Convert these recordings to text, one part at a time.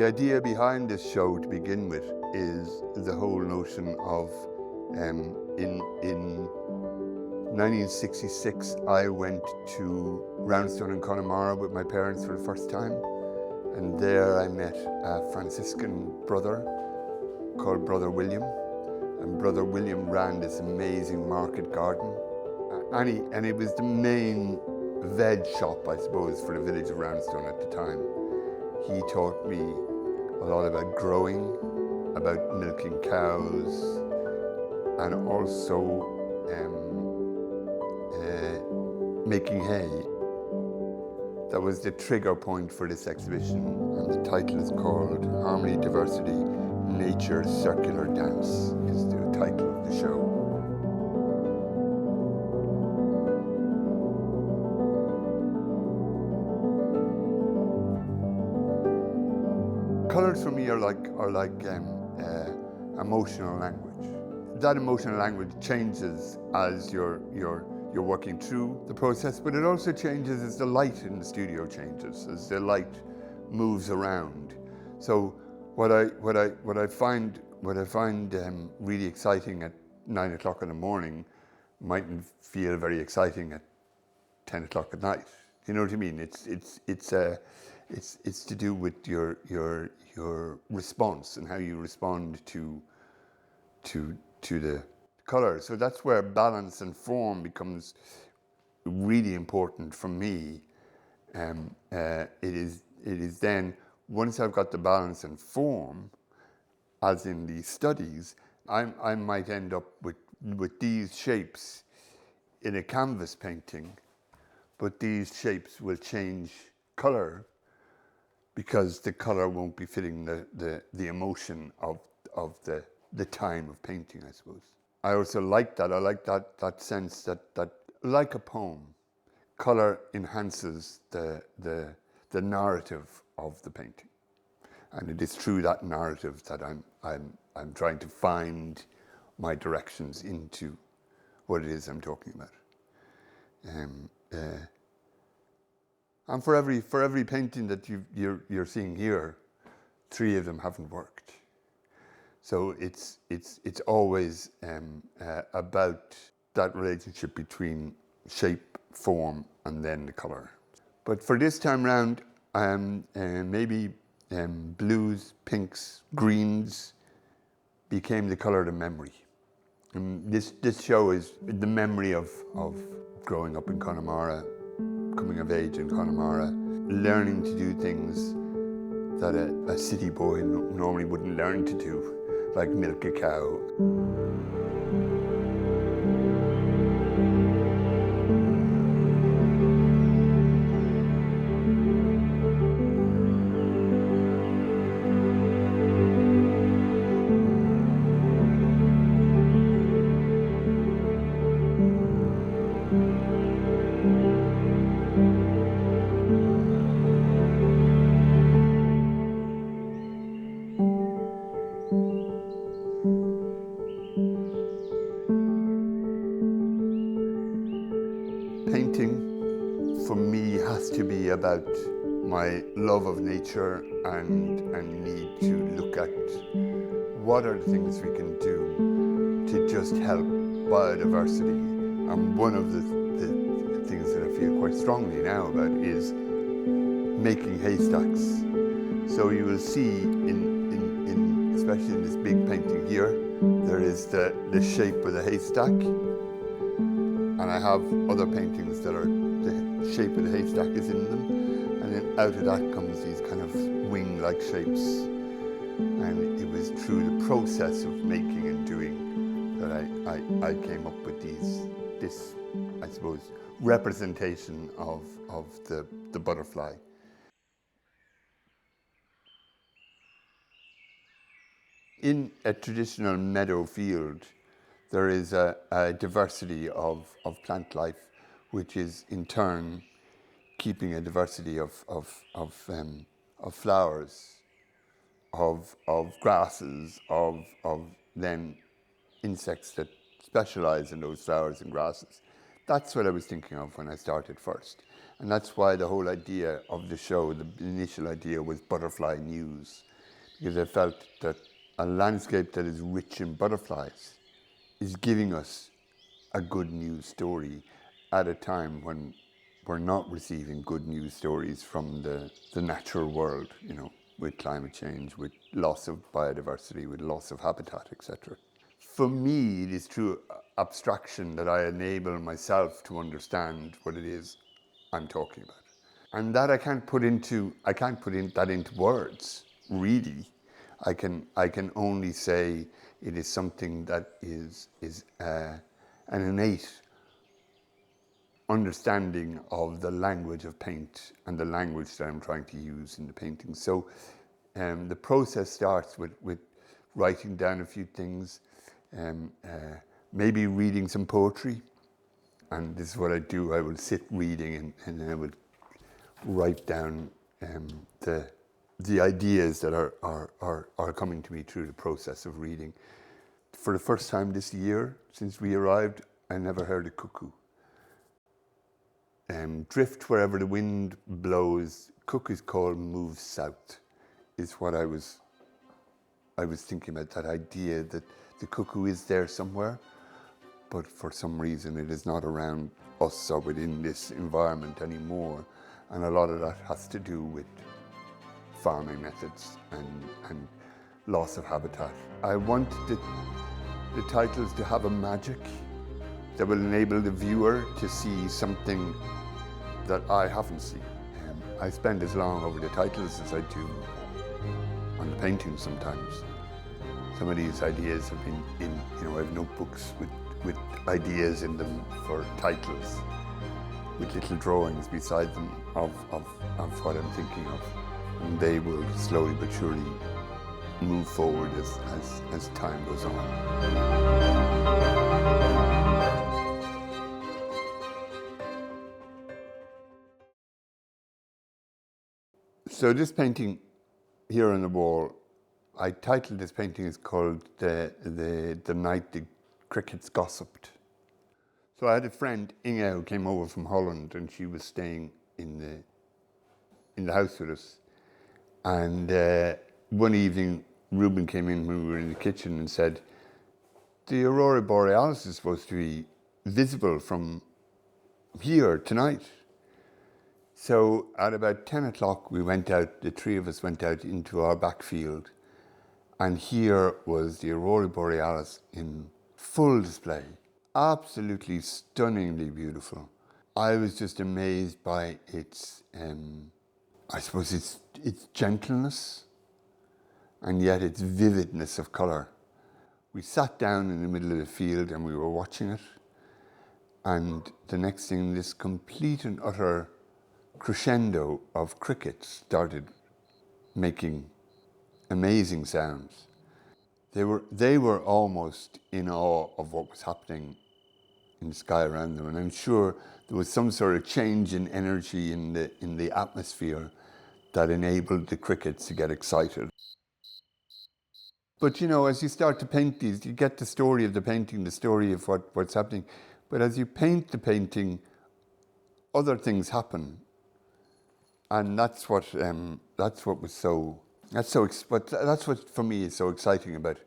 The idea behind this show, to begin with, is the whole notion of in 1966, I went to Roundstone in Connemara with my parents for the first time, and there I met a Franciscan brother called Brother William, and Brother William ran this amazing market garden, and it was the main veg shop, I suppose, for the village of Roundstone at the time. He taught me a lot about growing, about milking cows, and also making hay. That was the trigger point for this exhibition, and the title is called Harmony, Diversity, Nature's Circular Dance, is the title of the show. Colours for me are like emotional language. That emotional language changes as you're working through the process, but it also changes as the light in the studio changes, as the light moves around. So what I find really exciting at 9 o'clock in the morning mightn't feel very exciting at 10 o'clock at night. You know what I mean? It's to do with your response and how you respond to the colour. So that's where balance and form becomes really important for me. It is then, once I've got the balance and form, as in the studies, I might end up with these shapes in a canvas painting, but these shapes will change colour because the colour won't be fitting the emotion of the time of painting, I suppose. I also like that. I like that sense that like a poem, colour enhances the narrative of the painting, and it is through that narrative that I'm trying to find my directions into what it is I'm talking about. And for every painting that you're seeing here, 3 of them haven't worked. So it's always about that relationship between shape, form, and then the colour. But for this time round, maybe blues, pinks, greens became the colour of memory. And this show is the memory of growing up in Connemara, coming of age in Connemara, learning to do things that a city boy normally wouldn't learn to do, like milk a cow. Painting, for me, has to be about my love of nature and need to look at what are the things we can do to just help biodiversity. And one of the things that I feel quite strongly now about is making haystacks. So you will see especially in this big painting here, there is the shape of the haystack. And I have other paintings that are the shape of the haystack is in them, and then out of that comes these kind of wing-like shapes. And it was through the process of making and doing that I came up with this, I suppose, representation of the butterfly. In a traditional meadow field, there is a diversity of plant life, which is in turn keeping a diversity of flowers, of grasses, of then insects that specialize in those flowers and grasses. That's what I was thinking of when I started first. And that's why the whole idea of the show, the initial idea was butterfly news. because I felt that a landscape that is rich in butterflies is giving us a good news story at a time when we're not receiving good news stories from the natural world, you know, with climate change, with loss of biodiversity, with loss of habitat, etc. For me, it is through abstraction that I enable myself to understand what it is I'm talking about. And that I can't put that into words, really. I can only say it is something that is an innate understanding of the language of paint and the language that I'm trying to use in the painting. So the process starts with writing down a few things, maybe reading some poetry. And this is what I do. I will sit reading and I would write down the ideas that are coming to me through the process of reading. For the first time this year, since we arrived, I never heard a cuckoo. Drift wherever the wind blows, cuckoo's call moves south, is what I was thinking about, that idea that the cuckoo is there somewhere, but for some reason it is not around us or within this environment anymore. And a lot of that has to do with farming methods and loss of habitat. I want the titles to have a magic that will enable the viewer to see something that I haven't seen. I spend as long over the titles as I do on the painting sometimes. Some of these ideas have been in, you know, I have notebooks with ideas in them for titles, with little drawings beside them of what I'm thinking of. And they will slowly but surely move forward as time goes on. So this painting here on the wall, I titled this painting, is called the Night the Crickets Gossiped. So I had a friend, Inge, who came over from Holland, and she was staying in the house with us. And one evening, Ruben came in when we were in the kitchen and said, the Aurora Borealis is supposed to be visible from here tonight. So at about 10 o'clock, we went out, the three of us went out into our backfield, and here was the Aurora Borealis in full display. Absolutely stunningly beautiful. I was just amazed by its, I suppose its gentleness, and yet its vividness of colour. We sat down in the middle of the field and we were watching it, and the next thing, this complete and utter crescendo of crickets started making amazing sounds. They were almost in awe of what was happening in the sky around them, and I'm sure there was some sort of change in energy in the atmosphere that enabled the crickets to get excited. But you know, as you start to paint these, you get the story of the painting, the story of what's happening. But as you paint the painting, other things happen. And that's what for me is so exciting about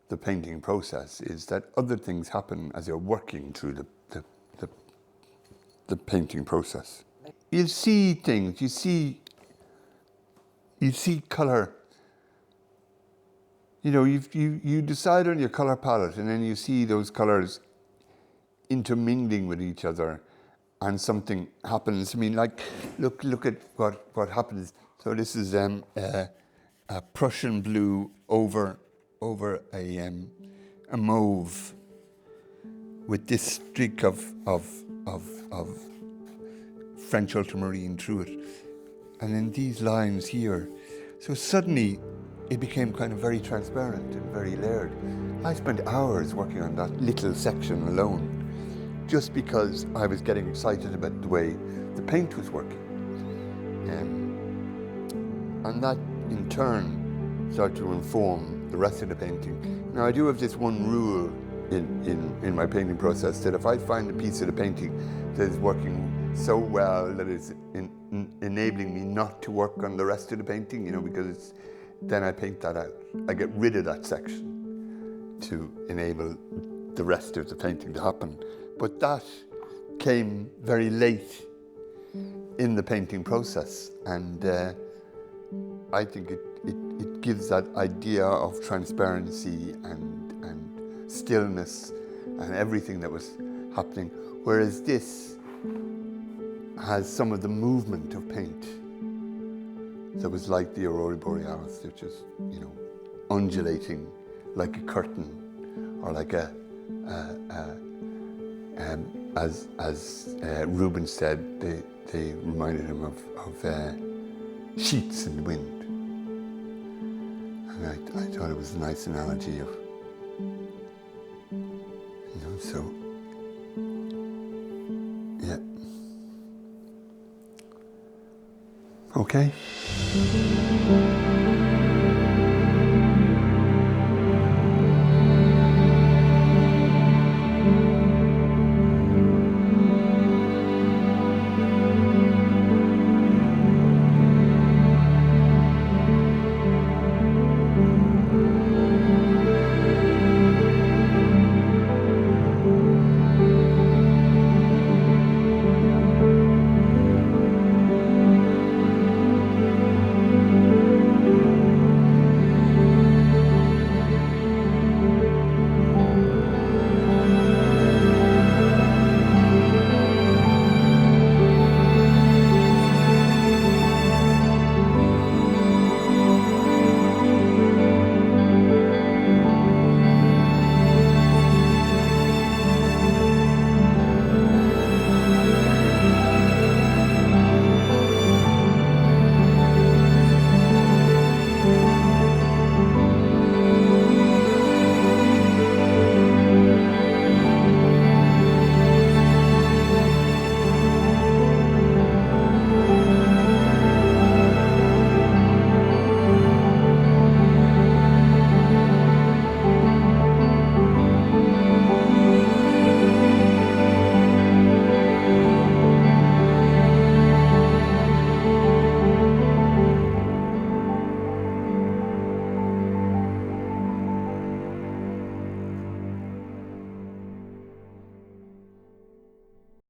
the painting process, is that other things happen as you're working through the painting process. You see things, you see colour. You know, you decide on your colour palette, and then you see those colours intermingling with each other, and something happens. I mean, like, look at what happens. So this is a Prussian blue over a mauve with this streak of French ultramarine through it, and then these lines here. So suddenly it became kind of very transparent and very layered. I spent hours working on that little section alone, just because I was getting excited about the way the paint was working. And that in turn started to inform the rest of the painting. Now I do have this one rule in my painting process, that if I find a piece of the painting that is working so well that it's enabling me not to work on the rest of the painting, you know, because then I paint that out. I get rid of that section to enable the rest of the painting to happen. But that came very late in the painting process, and I think it gives that idea of transparency and stillness and everything that was happening, whereas this has some of the movement of paint that was like the Aurora Borealis, which is, undulating like a curtain, or like as Rubens said, they reminded him of sheets in the wind. And I thought it was a nice analogy of, so, yeah. Okay.